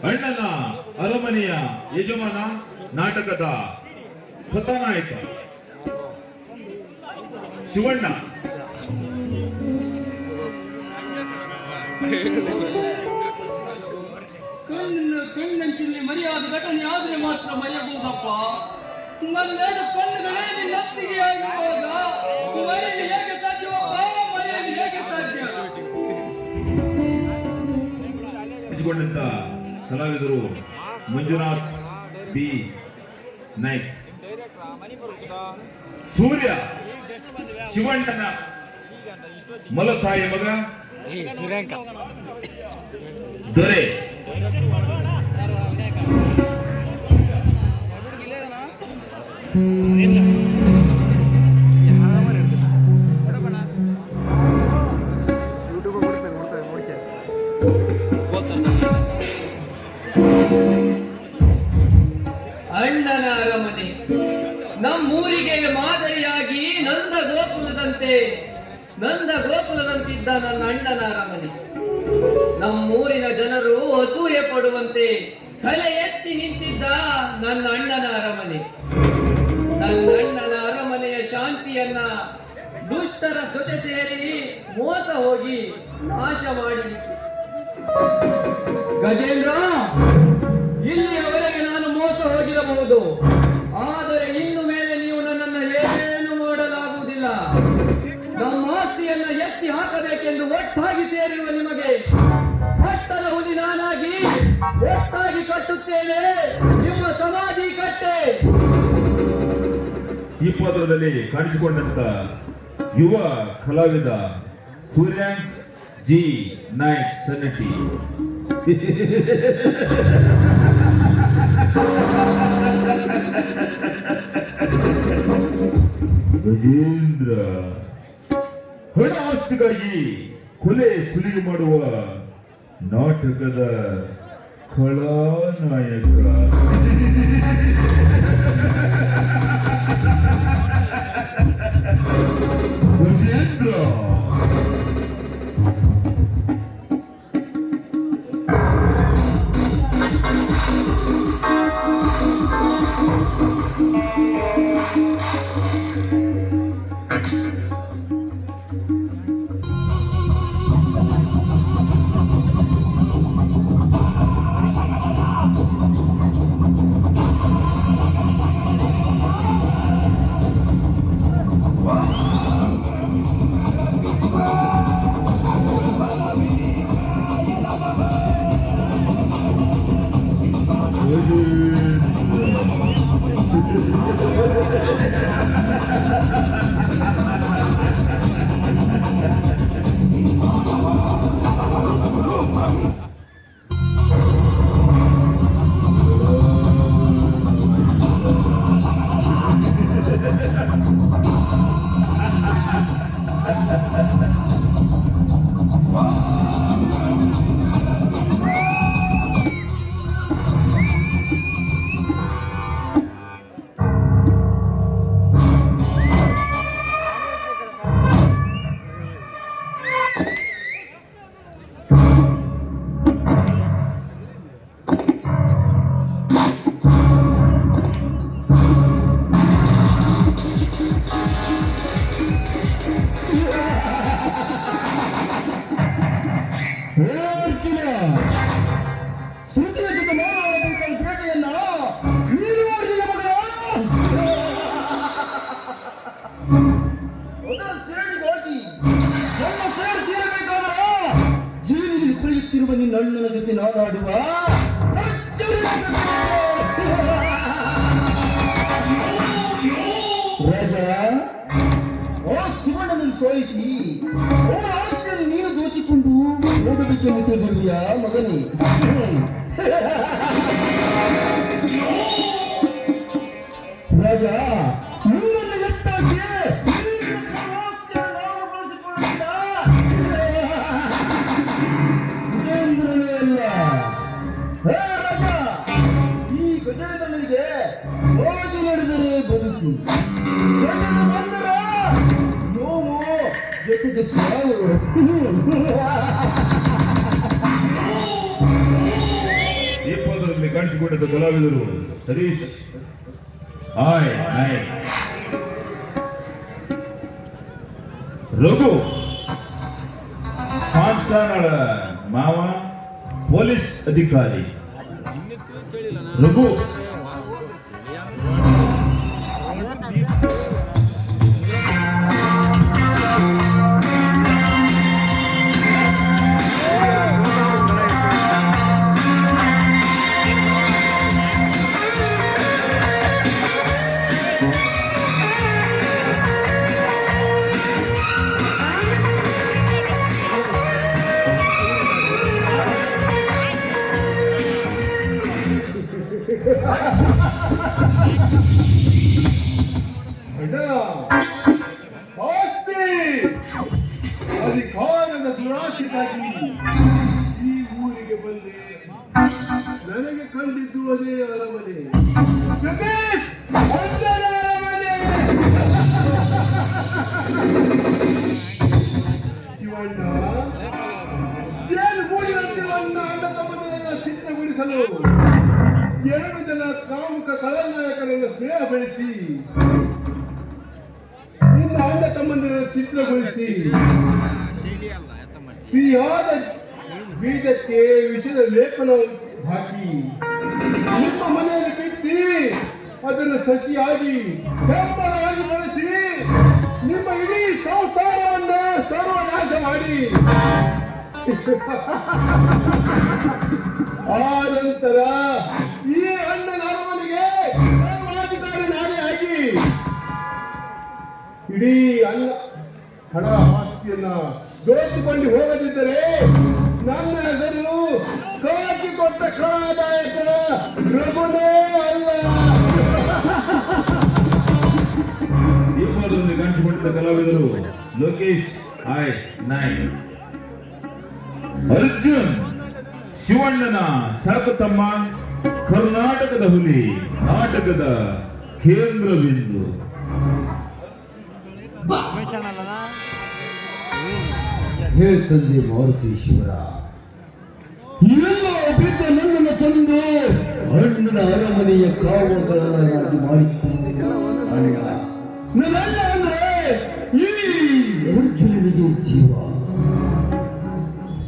ಅಣ್ಣನ ಅರಮನೆಯ ಯಜಮಾನ ನಾಟಕದ ಕಥಾನಾಯಕ ಶಿವಣ್ಣ. ಕಣ್ಣಂಚಿನಲ್ಲಿ ಮರೆಯಾದ ಘಟನೆ ಆದ್ರೆ ಮಾತ್ರ ಮರೆಯಬಹುದಪ್ಪ. ನನ್ನೆರಡು ಕಣ್ಣುಗಳೇ ನಿನ್ನೊತ್ತಿಗೆ ಆಗಿರುವಾಗ ಮರೆಯಲು ಹೇಗೆ ಸಾಧ್ಯವಪ್ಪ? ಮರೆಯಲು ಹೇಗೆ ಸಾಧ್ಯ? ಇಟ್ಕೊಂಡಂತ ಕಲಾವಿದರು ಮಂಜುನಾಥ್ ಬಿ ನಾಯ್ಕ್, ಸೂರ್ಯ ಶಿವಣ್ಣನ ಮಲತಾಯಿ ಮಗ ದೊರೆ, ಅಣ್ಣನ ಅರಮನೆ ನಮ್ಮೂರಿಗೆ ಮಾದರಿಯಾಗಿ ನಂದ ಗೋಕುಲದಂತಿದ್ದ ನನ್ನ ಅಣ್ಣನ ಅರಮನೆ. ನಮ್ಮೂರಿನ ಜನರು ಅಸೂಯೆ ಪಡುವಂತೆ ತಲೆ ಎತ್ತಿ ನಿಂತಿದ್ದ ನನ್ನ ಅಣ್ಣನ ಅರಮನೆ. ನನ್ನ ಅಣ್ಣನ ಅರಮನೆಯ ಶಾಂತಿಯನ್ನ ದುಷ್ಟರ ಜೊತೆ ಸೇರಿ ಮೋಸ ಹೋಗಿ ನಾಶ ಮಾಡಿ ಗಜೇಂದ್ರ, ಇಲ್ಲಿಯವರೆಗೆ ನಾನು ಮೋಸ ಹೋಗಿರಬಹುದು, ಆದರೆ ಇನ್ನು ಮೇಲೆ ನೀವು ನನ್ನನ್ನು ಏನು ಮಾಡಲಾಗುವುದಿಲ್ಲ. ನಮ್ಮ ಆಸ್ತಿಯನ್ನ ಎತ್ತಿ ಹಾಕಬೇಕೆಂದು ಒಟ್ಟಾಗಿ ಸೇರಿರುವ ನಿಮಗೆ ಪಟ್ಟದ ಹುಲಿ ನಾನಾಗಿ ಒಟ್ಟಾಗಿ ಕಟ್ಟುತ್ತೇನೆ ನಿಮ್ಮ ಸಮಾಧಿ ಕಟ್ಟೆ. ಈ ಪಾತ್ರದಲ್ಲಿ ಕಾಣಿಸಿಕೊಂಡಂತ ಯುವ ಕಲಾವಿದ ಸೂರ್ಯಾಂಕ್ ಜಿ ನಾಯ್ಕ್ ಸನ್ನಟಿ. ಗಜೇಂದ್ರ ಹಣ ಆಸ್ತಿಗಾಗಿ ಕೊಲೆ ಸುಲಿಗೆ ಮಾಡುವ ನಾಟಕದ ಖಳನಾಯಕ. ಗಜೇಂದ್ರ ಅಣ್ಣನ ಜೊತೆ ನಾಡಾಡುವ ರಾಜ ಶಿವಣ್ಣನನ್ನು ಸೋಲಿಸಿ ನೀನು ದೋಚಿಕೊಂಡು ಹೋಗಬೇಕೆಂದು ತಿಳಿದಿರುವೆಯಾ ಮಗನೇ? ರಾಜ, ನಿನ್ನನ್ನು ಎತ್ತಾಗಿ ವಿಜೇಂದ್ರನೇ ಅಲ್ಲ. ಹೇ ರಾಜ, ಈ ಗಜೇಂದ್ರನಿಗೆ ಹೋಗಿ ನಡೆದರೆ ಬದುಕು, ಸೆಳೆದು ಬಂದರೆ ನೋವು, ಜೊತೆಗೆ ಸಾವು. ಈ ಪದದಲ್ಲಿ ಕಾಣಿಸಿಕೊಂಡಿದ್ದ ಕಲಾವಿದರು ಹರೀಶ್ ಆಯ್ ನಾಯಕ್, ರಘು ಪಾಂಚಾನಳ ಮಾವ, ಪೊಲೀಸ್ ಅಧಿಕಾರಿ ರಘು, ಆಸ್ತಿ ಅಧಿಕಾರದ ದುರಾಶೆಗಾಗಿ ಈ ಊರಿಗೆ ಬಂದೆ. ನನಗೆ ಕಂಡಿದ್ದು ಅದೇ ಅರಮನೆ, ಜಗೇಶ್, ಒಂದರ ಅರಮನೆ. ಶಿವಣ್ಣ, ಜೇನು ಗೂಡಿನಂತಿರುವ ಅಣ್ಣ ತಮ್ಮದನ್ನ ಚಿತ್ರಗೊಳಿಸಲು 2 ಜನ ಕಾಮುಕ ಕಳನಾಯಕರನ್ನು ಸ್ನೇಹ ಬೆಳೆಸಿ ನಿನ್ನ ಅಣ್ಣ ತಮ್ಮಂದಿರನ್ನು ಚಿತ್ರಗೊಳಿಸಿ ಸಿಹಿಯಾದ ಬೀಜಕ್ಕೆ ವಿಷದ ಲೇಪನ ಹಾಕಿ ನಿಮ್ಮ ಮನೆಯಲ್ಲಿ ಬಿತ್ತಿ ಅದನ್ನು ಸಸಿಯಾಗಿ ಬೆಂಬಲವಾಗಿ ಬಳಸಿ ನಿಮ್ಮ ಇಡೀ ಸಂಸಾರವನ್ನು ಸರ್ವನಾಶ ಮಾಡಿ ಆ ನಂತರ ಈ ಅಣ್ಣನ ಅರಮನೆಗೆ ಸರ್ವಾಧಿಕಾರಿ ನಾನೇ ಆಗಿ ಇಡೀ ಅಣ್ಣ ಹಣ ಆಸ್ತಿಯನ್ನ ದೋಚಿಕೊಂಡು ಹೋಗದಿದ್ದರೆ ನನ್ನ ಹೆಸರು ಕಾಕಿ ಕೊಟ್ಟ ಕಲಾನಾಯಕ ರಘುನೇ ಅಲ್ಲ. ಈ ಪದದಲ್ಲಿ ಕಾಣಿಸಿಕೊಂಡಿದ್ದ ಕಲಾವಿದರು ಲೋಕೇಶ್ ಆಯ್ ನಾಯಕ್, ಅರ್ಜುನ್ ಶಿವಣ್ಣನ ಸಾಕತಮ್ಮ, ಕರ್ನಾಟಕದ ಹುಲಿ, ನಾಟಕದ ಕೇಂದ್ರ ಬಿಂದು. ಹೇಳ್ತಂದೆ ಮಾರುತೇಶ್ವರ, ಎಲ್ಲ ಬಿದ್ದ ನನ್ನನ್ನು ತಂದು ಅಣ್ಣನ ಅರಮನೆಯ ಕಾವಲುಗಾರನಾಗಿ ಮಾಡಿತ್ತು ಅಣ್ಣ. ನನ್ನಣ್ಣ ಅಂದ್ರೆ ಈ ಅರ್ಜುನನಿಗೆ ಜೀವ.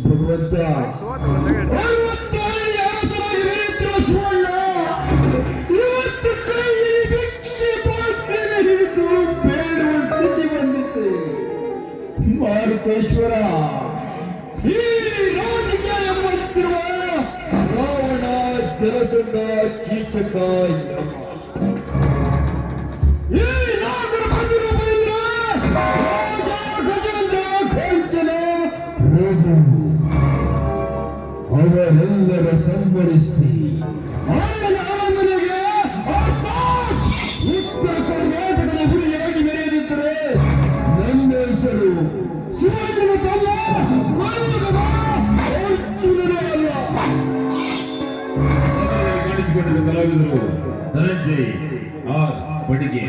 ಭಗವಂತ, 67 ಅರಸರಾಗಿ ಮೆರೆಯುತ್ತಿರುವ ಶಿವಣ್ಣ ಇವತ್ತು ಕೈಯಲ್ಲಿ ಭಿಕ್ಷೆ ಪಾತ್ರೆಯನ್ನು ಹಿಡಿದು ಬೇಡುವ ಸ್ಥಿತಿ ಬಂದಿತ್ತು. ಮಾರುತೇಶ್ವರ, ಈ ರಾಜಕೀಯ ಎಂಬುತ್ತಿರುವ ರಾವಣ, ಜಲದಂಡ, ಕೀಚಕ, ಯಮ, ಈ ನಾಗರ ಬಂದಿರುವ ರಾಜ, ಗಜೇಂದ್ರ, ಕಾಂಚನ, ರಘು ಅವರೆಲ್ಲರ ಸಂಬಳಿಸಿ ಅಣ್ಣನ ಅರಮನೆಗೆ ಅರ್ಥಾತ್ ಉತ್ತರ ಕರ್ನಾಟಕದ ಹುಲಿಯಾಗಿ ಮೆರೆಯದಿದ್ದರೆ ನನ್ನ ಹೆಸರು ಶಿವಣ್ಣನ ತಮ್ಮ ಕನ್ನಡದ ಅರ್ಜುನನೇ ಅಲ್ಲ. ಕಾಣಿಸಿಕೊಂಡಿದ್ದ ಕಲಾವಿದರು ಧನಂಜಯ್ ಆರ್ ಬಡಿಗೆ,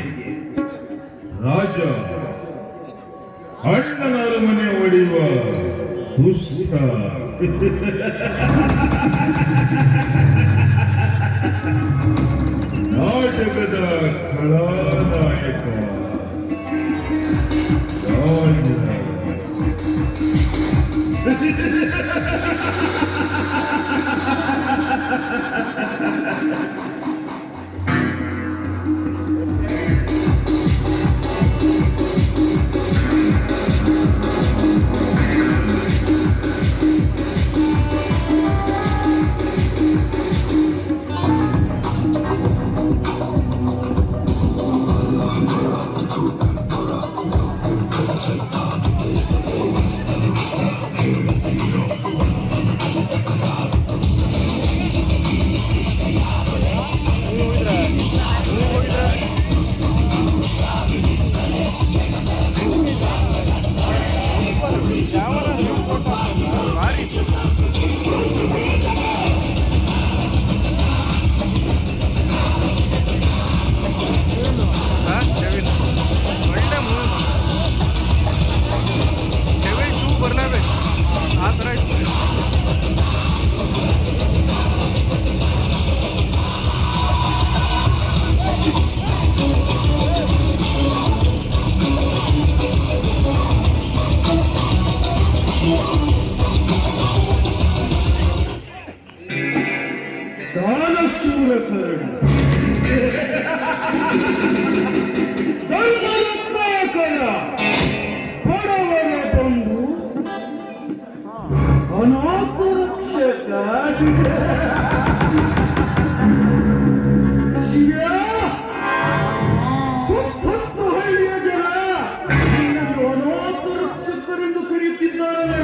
ರಾಜ ಅಣ್ಣನ ಅರಮನೆ ಒಡೆಯುವ ದುಷ್ಟ ನಾಟಕದ ಕಲಾನಾಯಕ ಕುಲಕರ್ಣಿ ಧರ್ಮರತ್ನಾಕರ ಬಡವರ ಬಂಧು ಅನಾಥ ರಕ್ಷಕ ಸುತ್ತತ್ತು ಹಳ್ಳಿಯ ಜನ ನಿನ್ನನ್ನು ಅನಾಥ ರಕ್ಷಕರೆಂದು ಕರೆಯುತ್ತಿದ್ದಾರೆ.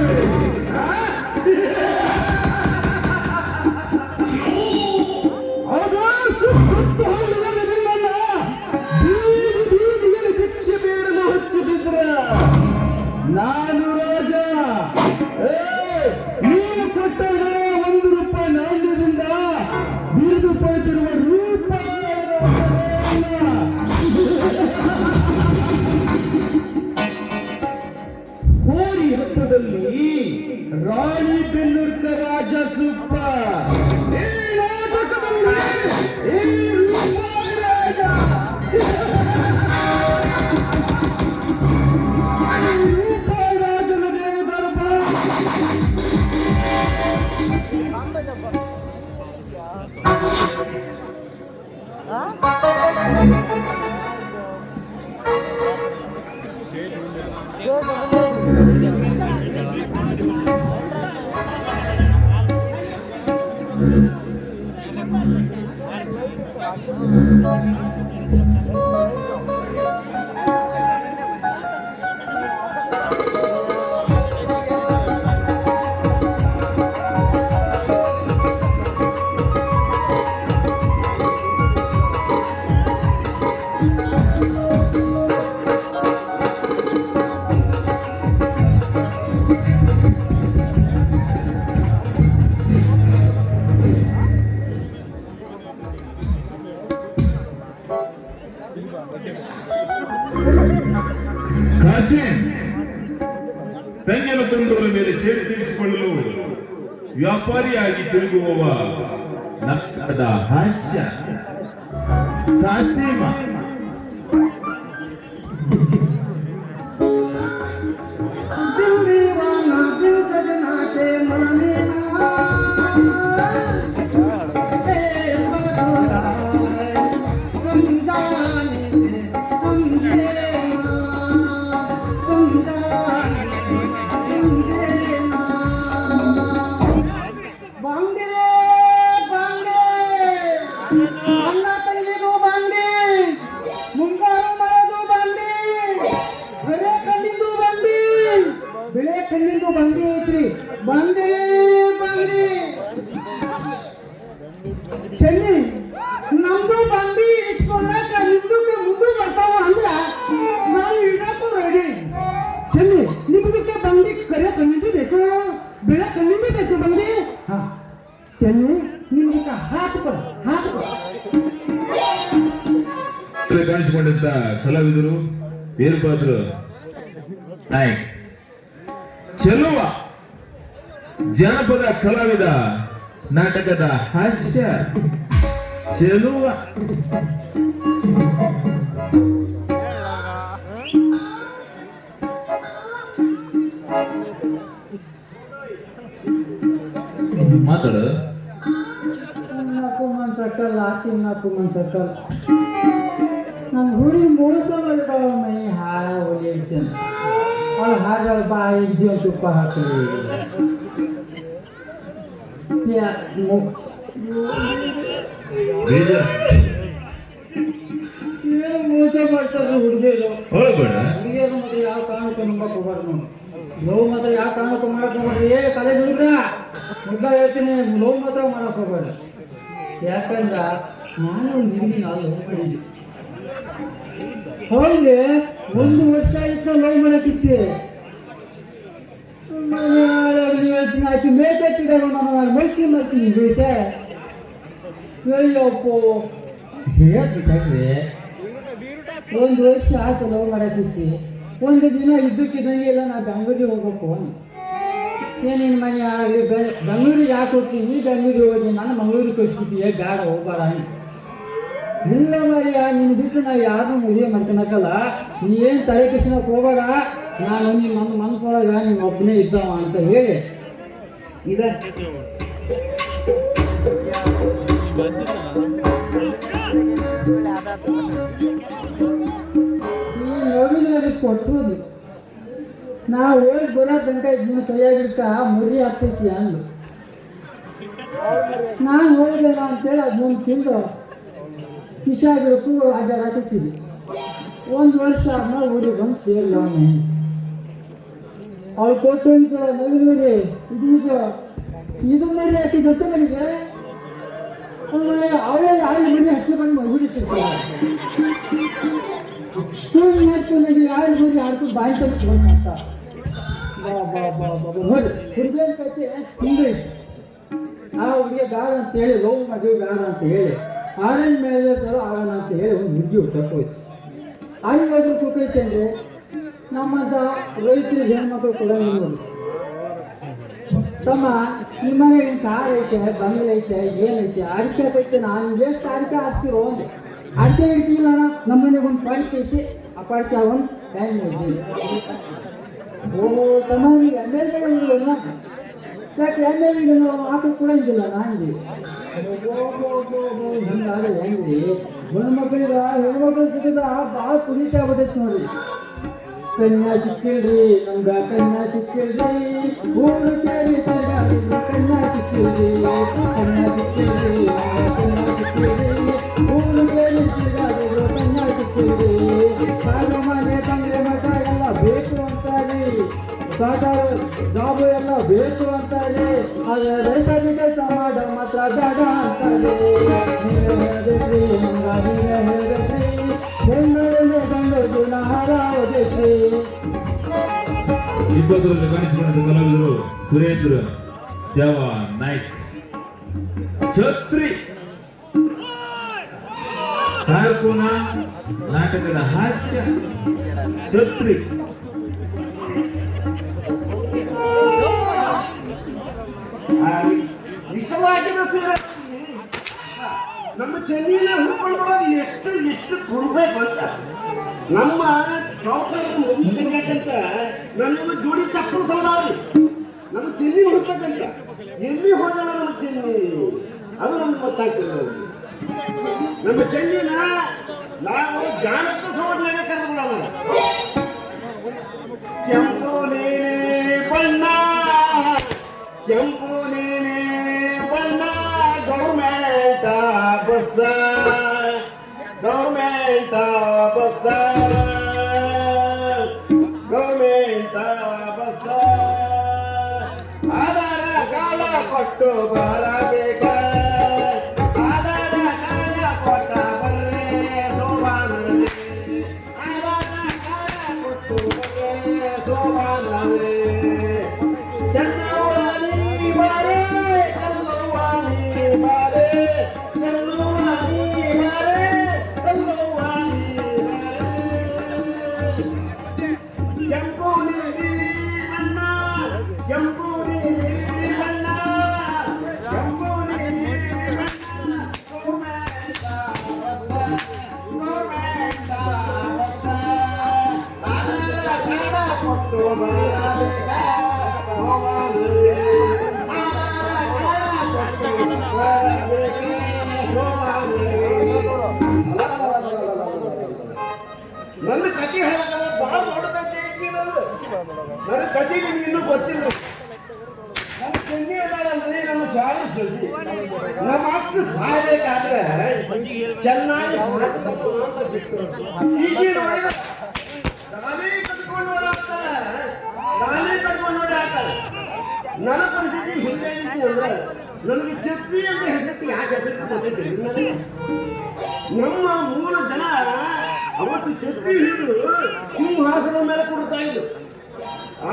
ಆಗ ಸುತ್ತತ್ತು ಹಳ್ಳಿಯಲ್ಲಿ ನಿನ್ನನ್ನ ಬೀದಿ ಬೀದಿಯಲ್ಲಿ ಭಿಕ್ಷೆ ಬೇಡಲು ಹಚ್ಚಿಸಿದ್ರ ನಾನು ರಾಜ. ನೀನು ಕೊಟ್ಟರೆ ₹1 ನಾಣ್ಯದಿಂದ ಬಿರಿದು ಪಡೆದಿರುವ ರೂಪಾಯಿಗಳ ಹೋರಿ ಹಬ್ಬದಲ್ಲಿ ರಾಣಿ ಬೆನ್ನೂರ್ಕ ರಾಜ ಸುಪ್ಪ ಈ ನಾಟಕದಲ್ಲಿ ಈ ರೂಪಾಯಿ ರಾಜ ರೂಪಾಯಿ ರಾಜನ ದೇವದರ್ಪ ಕಾಸಿಂ ತಂಗಿಯನ್ನು ತಂದವರ ಮೇಲೆ ಸೇರಿ ತೀರಿಸಿಕೊಳ್ಳಲು ವ್ಯಾಪಾರಿಯಾಗಿ ತಿರುಗುವವ ನಕ್ಕದ ಹಾಸ್ಯ ಕಾಸಿಮ ಕಣ್ಣಿಂದು ಬಂಡಿ ಐತ್ರಿ. ಬಂಡಿ ಬಂಡಿ ಚೆನ್ನಿ ನಮ್ದು ಬಂಡಿ ಇಸ್ಕೊಂಡಾಕ ನಿಮ್ದು ಮುಂದೆ ಬರ್ತಾವ ಅಂದ್ರ ನಾವು ಇಡಕ್ಕೂ ರೆಡಿ. ಚೆನ್ನಿ ನಿಮ್ದಕ್ಕೆ ಬಂಡಿ ಕರೆ ಕಣ್ಣಿಂದು ಬೇಕು, ಬೆಳೆ ಕಣ್ಣಿಂದು ಬೇಕು ಬಂಡಿ. ಹಾ ಚೆನ್ನಿ ನಿಮ್ದಕ್ಕೆ ಹಾಕ್ಕೊಡ ಕಾಣಿಸಿಕೊಂಡಂತ ಕಲಾವಿದರು ವೀರಭದ್ರ ನಾಯ್ಕ್, ಚೆಲುವ ಜನಪದ ಕಲಾವಿದ, ನಾಟಕದ ಹಾಸ್ಯ ಚೆಲುವ. ಮಾತಾಡ ಮನ್ಸಕ್ಕಲ್ಲ ತಿನ್ನಕ್ಕೂ ಮನ್ಸಕ್ಕಲ್ಲ. ನನ್ನ ಹುಡಿ ಮೋಸ ಮಾಡಿದವ ಮೈ ಹಾಳ ಹೊಲಿಯಲ್ತೇನೆ. ಅವಳು ಹಾಡಳ ಬಾಯಿ ಜೀವ ತುಪ್ಪ ಹಾಕಲಿ ಏನು ಮೋಸ ಮಾಡ್ತಾರೆ ಹುಡುಗಿಯರು. ಹುಡುಗಿಯರು ಮತ್ತೆ ಯಾವ ಕಾರಣಕ್ಕೂ ನಂಬಕ್ ಹೋಗ್ಬಾರ್ದು ನೋಡಿ. ಲವ್ ಮಾತ್ರ ಯಾವ ಕಾರಣಕ್ಕೂ ಮಾಡಕ್ ಹೋಗ್ಬಾರ್ದು. ಕಾಲೇಜ್ ಹುಡುಗ್ರ ಮುದ್ದ ಹೇಳ್ತೀನಿ, ಲವ್ ಮಾತ್ರ ಮಾಡಕ್ ಹೋಗ್ಬಾರ್ದು. ಯಾಕಂದ್ರ ನಾನು ನಿನ್ನೆ ಲವ್ ಮಾಡಿದ್ದೆ. ಹೌದೇ 1 ವರ್ಷ ಆಯ್ತು ಲವ್ ಮಾಡಕ್ಕಿತ್ತೆ. ಆಕಿ ಮೇಕತ್ತಿದಾಗ ನಾನು ಮೈಕಿ ಮಾಡ್ತೀನಿ ಬೇಕೆ. ಅಯ್ಯಪ್ಪ ಹೇಳ್ಬಿಟ್ಟಾಗ್ರಿ. 1 ವರ್ಷ ಆಯ್ತು ಲವ್ ಮಾಡಕ್ಕಿತ್ತಿ. ಒಂದು ದಿನ ಇದ್ದಕ್ಕಿದ್ದಂಗೆ ಇಲ್ಲ ನಾ ಬೆಂಗಳೂರಿಗೆ ಹೋಗ್ಬೇಕು. ಏನೇನು ಮನೆ ಆಗಲಿ ಬೆಂಗಳೂರಿಗೆ ಯಾಕೆ ಹೋಗ್ತೀನಿ, ಬೆಂಗಳೂರಿಗೆ ಹೋಗಿ ನಾನು ಮಂಗಳೂರಿಗೆ ಕಳಿಸ್ಬಿಟ್ಟಿಯೇ, ಬೇಡ ಹೋಗ್ಬಾರ. ಇಲ್ಲ ಮರಿಯ ನಿನ್ನ ಬಿಟ್ಟು ನಾವು ಯಾರನ್ನೂ ಮದುವೆ ಮಾಡ್ಕೊಳಕಲ್ಲ. ನೀ ಏನು ತಲೆ ಕೆಡ್ಸ್ಕೊಳಕ್ ಹೋಗಬೇಡ, ನಾನು ನನ್ನ ಮನಸ್ಸೊಳಗೆ ನಿಮ್ಮ ಒಬ್ಬನೇ ಇದ್ದವ ಅಂತ ಹೇಳಿ ಇದೆ. ನವಿಲು ಅದಕ್ಕೆ ಕೊಟ್ಟೋದು. ನಾ ಹೋಗಿ ಬರೋ ತನಕ ಇದನ್ನ ಕೈಯಾಗಿಟ್ಟ ಮುರಿ ಆಗ್ತೈತಿ ಅಂದು. ನಾನು ಹೋಗಿದ್ದೇನ ಅಂತೇಳಿ ಅದನ್ನೊಂದು ತಿಂದು ಕಿಶಾಗಿರಕ್ಕೂ ಆಜಾಡಾಕತ್ತಿದ್ವಿ. 1 ವರ್ಷ ಆದ್ಮೇಲೆ ಊರಿಗೆ ಬಂದು ಸೇರಿಲ್ಲ ಅವನು. ಅವಳು ಕೊಟ್ಟು ಹೋಗಿದ್ದು ನವಿಲಿಗೆ ಇದು ಮರಿ ಹಾಕಿ ಗೊತ್ತ ನನಗೆ. ಅವಳೇ ಆಳು ಮರಿ ಹಕ್ಕಿ ಬಂದು ಹುಡಿ ಸಿಗ್ತಾರೆ. ಹಾಡ್ಕೊಂಡು ಆಳು ಮರಿ ಹಾಡ್ಕೊಂಡು ಬಾಯಿ ತಂದು ಅಂತ ನೋಡಿ ಹುಡುಗಿಯ ಕೈತೆ ಹಿಂದೆ ಆ ಹುಡುಗಿಯ ಗಾಢ ಅಂತೇಳಿ ಲವ್ ಮದುವೆ ಗಾಢ ಅಂತ ಹೇಳಿ ಆರೆಂಜ್ ಮೇಲೆ ಆಗೋಣ ಅಂತ ಹೇಳಿ ಒಂದು ಹುಡುಗಿ ಹುಟ್ಟೋಯ್ತು. ಅಲ್ಲಿ ಹೋದ್ರೆ ಸುಖ ಐತೆ ಅಂದರೆ ನಮ್ಮಂಥ ರೈತರು ಹೆಣ್ಮಕ್ಳು ಕೂಡ ನೋಡಿ ತಮ್ಮ ನಿಮ್ಮನೆ ಕಾರ್ ಐತೆ ಬಂಗ್ಲೆ ಐತೆ ಏನೈತೆ ಅಡಿಕೆ ಐತೆ ನಾನು ಎಷ್ಟು ಅಡಿಕೆ ಹಾಕ್ತಿರೋ ಒಂದು ಅಡಿಕೆ ಇಟ್ಟಿಲ್ಲ ನಮ್ಮನೆಗೆ ಒಂದು ಪಾಡಿಕೆ ಐತಿ ಆ ಪಾಡಿಕೆ ಒಂದು ಟ್ಯಾಂಕ್ ಐತಿ. ಓಹೋ ತಮ್ಮ ನಿಮಗೆ ಎಮ್ಮೆಲ್ಗಳು ಇರಲಿಲ್ಲ ಯಾಕೆ ಎಮ್ಮೆಲ್ಗೆ ನಾವು ಹಾಕಿ ಕೊಡಂಗಿಲ್ಲ ನನಗೆ ಹಿಂಗಾದ್ರೆ ಹೆಂಗ್ರಿ ಗಂಡು ಮಕ್ಕಳಿಗೆ ಹೆಣ್ಮಕ್ಳು ಸಿಕ್ಕಿದ ಭಾಳ ಪುನೀತ ಆಗ್ಬಿಟ್ಟೈತೆ ನೋಡಿ. ಕನ್ಯಾ ಸಿಕ್ಕಿಲ್ರಿ ನಮ್ಗ ಕನ್ಯಾ ಸಿಕ್ಕಿಲ್ರಿ ಊರು ಕೇಳಿ ತಿರ್ಗಾಡಿದ್ರು ಕನ್ಯಾ ಸಿಕ್ಕಿಲ್ರಿ ಕನ್ಯಾ ಸಿಕ್ಕಿಲ್ರಿ ಕನ್ಯಾ ಸಿಕ್ಕಿಲ್ರಿ ಊರು ಕೇಳಿ ತಿರ್ಗಾಡಿದ್ರು ಕನ್ಯಾ ಸಿಕ್ಕಿಲ್ರಿ. ಸಾಲು ಮನೆ ಬಂಗ್ಲೆ ಮಠ ಎಲ್ಲ ಬೇಕು ಅಂತಾರಿ, ಜಾಬು ಎಲ್ಲ ಬೇಕು ಅಂತಾರೆ, ಆದರೆ ರೈತರಿಗೆ ಕೆಲಸ ಮಾಡೋ ಮಾತ್ರ ಬೇಡ ಅಂತಾರೆ. ಹೇಳಿದ್ರಿ ಹಂಗ ನೀವೇ ಹೇಳಿದ್ರಿ ಹೆಣ್ಣೊಡನೆ ಗಂಡೋದು ನಾರಾವದಿದ್ರಿ. ಇಬ್ಬರಲ್ಲಿ ಕಾಣಿಸಿಕೊಂಡ ಕಲಾವಿದರು ಸುರೇಂದ್ರ ದೇವ ನಾಯ್ಕ್, ಛತ್ರಿ ಕಾರ್ಕುನ ನಾಟಕದ ಹಾಸ್ಯ ಛತ್ರಿ. ಇಷ್ಟವಾಗಿರೋ ನಮ್ಮ ಚೆನ್ನಿನ ಹುಡ್ಕೊಂಡು ಬರೋದು ಎಷ್ಟು ಎಷ್ಟು ಕೊಡ್ಬೇಕು ಅಂತ ನಮ್ಮ ಚೌಕದ ಮುಗಿಬೇಕಂತ ನನ್ನನ್ನು ಜೋಡಿ ಚಪ್ಪಲು ಸೌದಾರಿ ನಮ್ಮ ಚೆನ್ನಿ ಹುಡ್ಬೇಕಂತ ಎಲ್ಲಿ ಹೋಗಲ್ಲ ನಮ್ಮ ಚೆನ್ನಿ ಅದು ನಮ್ಗೆ ಗೊತ್ತಾಗ್ತದೆ. ನಮ್ಮ ಚೆನ್ನಿನ ನಾವು ಜಾನಕ ಸೌಡ್ನಾಗ ಕರೆದುಬಿಡೋಣ. ಕೆಂಪು ನೀನೆ ಬಣ್ಣ ಕೆಂಪು ನೀನೆ ಬಣ್ಣ government bus government bus government bus ಆಧಾರ ಕಾಲ ಕೊಟ್ಟು ಬರಬೇಕ ಆಧಾರ ಕಾಲ ಕೊಟ್ಟ ಬರ್ರೆ ಸೋಮಾನವೇ ಆಧಾರ ಕಾಲ ಕೊಟ್ಟು ಬರ್ರೆ ಸೋಮಾನವೇ. ಚನ್ನವಾಣಿ ಬಾರೆ ಚನ್ನವಾಣಿ ಬಾರೆ ಚನ್ನವಾಣಿ ಬಾರೆ ಚನ್ನವಾಣಿ ಬಾರೆ. ಕೆಂಪು ನೀಲಿ ಬಣ್ಣ ಕೆಂಪು ನೀಲಿ ಬಣ್ಣ ಕೆಂಪು ನೀಲಿ ಬಣ್ಣ ಗೌರ್ಮೆಂಟ ಬಸ್ಸ ಗೌರ್ಮೆಂಟ ಬಸ್ಸ ಆಧಾರ ಕಾಲ ಕೊಟ್ಟು ಬರಬೇಕ ನನ್ನ ಕಥೆ ಹೇಳೋದಲ್ಲ ಭಾಳ ದೊಡ್ಡ ಕಥೆ ಐತಿ ನಂದು. ನನ್ನ ಕಥೆ ನಿಮ್ಗೆ ಇನ್ನೂ ಗೊತ್ತಿಲ್ಲ. ನಮ್ಮ ಚೆನ್ನಿ ಅದಾಳಂದ್ರೆ ನಮ್ಮ ಸ್ವಾಮಿ ಸಸಿ ನಮ್ಮ ಅಕ್ಕ ಸಾಯ್ಬೇಕಾದ್ರೆ ಚೆನ್ನಾಗಿ ಸಾಕಪ್ಪ ಅಂತ ಬಿಟ್ಟು ಈಗ ನೋಡಿದ ನಾನೇ ಕಟ್ಕೊಂಡು ಓಡಾಡ್ತಾಳೆ ನಾನೇ ಕಟ್ಕೊಂಡು ಓಡಾಡ್ತಾಳೆ. ನನ್ನ ಪರಿಸ್ಥಿತಿ ಹಿಂಗಾಗಿತ್ತು ಅಂದ್ರೆ ನನಗೆ ಛತ್ರಿ ಅಂತ ಹೆಸರು ಯಾಕೆ ಹೆಸರು ಗೊತ್ತಿದ್ರಿ ನನಗೆ. ನಮ್ಮ ಮೂರು ಜನ ಅವತ್ತು ಛತ್ರಿ ಹಿಡಿದು ಸಿಂಹಾಸನ ಮೇಲೆ ಕೊಡ್ತಾ ಇದ್ರು.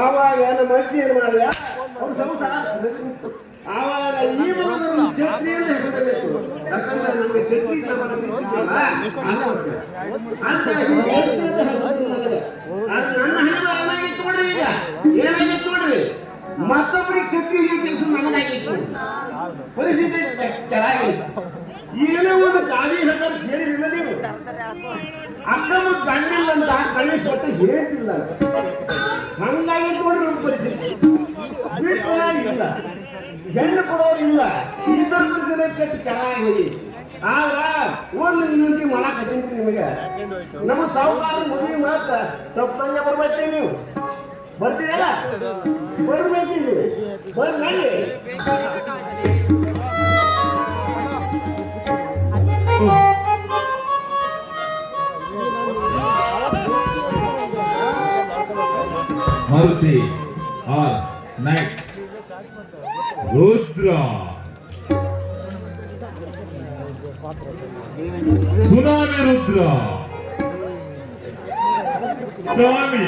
ಆವಾಗ ನಮ್ಮ ಅಜ್ಜಿ ಏನು ಮಾಡಿದ ಅವ್ರ ಸಂಸಾರ ಆವಾಗ ಈ ಮಗನ ಛತ್ರಿ ಅಂತ ಹೆಸರಬೇಕು. ಯಾಕಂದ್ರೆ ನಮಗೆ ಛತ್ರಿ ಅಂತ ನನ್ನ ಹಣೆ ಏನಾಗಿತ್ತು ನೋಡ್ರಿ. ಈಗ ಏನಾಗಿತ್ತು ನೋಡ್ರಿ, ಮತ್ತೊಬ್ಬರಿಗೆ ಛತ್ರಿ ಕೆಲಸ ನನಗಾಗಿತ್ತು. ಪರಿಸ್ಥಿತಿ ಚೆನ್ನಾಗಿತ್ತು. ಏನೋ ಒಂದು ಗಾಡಿ ಹೆಸರು ಕೇಳಿದಿಲ್ಲ ನೀವು. ಅಕ್ಕಮ್ಮ ಗಂಡಿಲ್ಲ ಅಂತ ಗಣೇಶ್ ಒಟ್ಟು ಹೇಳ್ತಿಲ್ಲ. ಹಂಗಾಗಿ ನೋಡ್ರಿ ನಮ್ಮ ಪರಿಸ್ಥಿತಿ. ಬಿಟ್ಟ ಇಲ್ಲ ಹೆಣ್ಣು ಕೊಡೋರಿಲ್ಲ. ಇದ್ರ ಪರಿಸ್ಥಿತಿ ಕೆಟ್ಟು ಚೆನ್ನಾಗಿ ಆದ್ರ ಒಂದು ವಿನಂತಿ ಮಾಡಕತ್ತೀನಿ ನಿಮಗೆ. ನಮ್ಮ ಸಾಹುಕಾರ ಮದುವೆ ಮಾತ್ರ ತಪ್ಪಂಗೆ ಬರ್ಬೇಕ್ರಿ ನೀವು. ಬರ್ತೀರಲ್ಲ ಬರ್ಬೇಕಿಲ್ಲಿ ಬರ್ರಿ. ಮಾರುತಿ ಆರ್ ನಾಯ್ಕ್ ರುದ್ರ ಸುನಾಮಿ ರುದ್ರ ಸ್ವಾಮಿ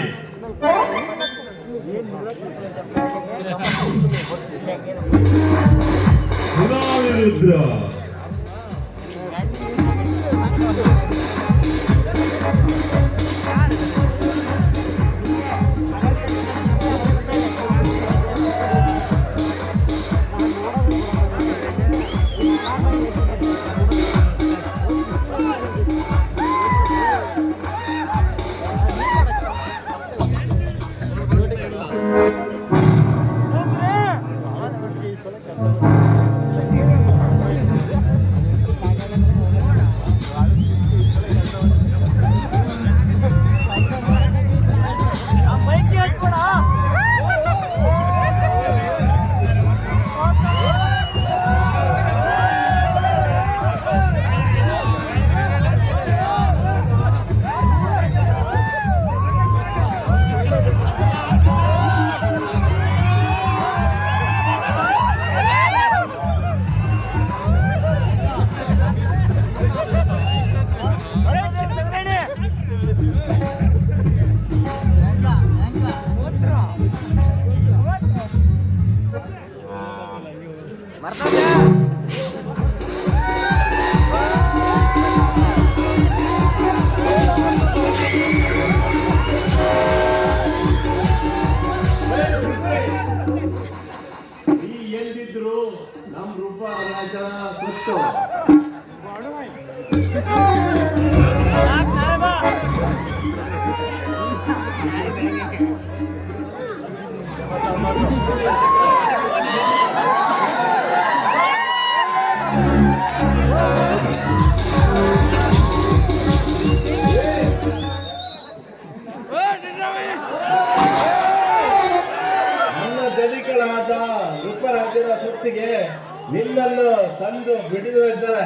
ಸುನಾಮಿ ರುದ್ರ ಎಲ್ಲಿದ್ರು ನಮ್ಮ ರೂಪ ರಾಜ ಗೊತ್ತು. ನನ್ನ ಗದಿಗಳಾದ ರೂಪರಾಜರ ಸೊತ್ತಿಗೆ ನಿನ್ನನ್ನು ತಂದು ಬಿಡಿದು ಇದ್ದಾರೆ.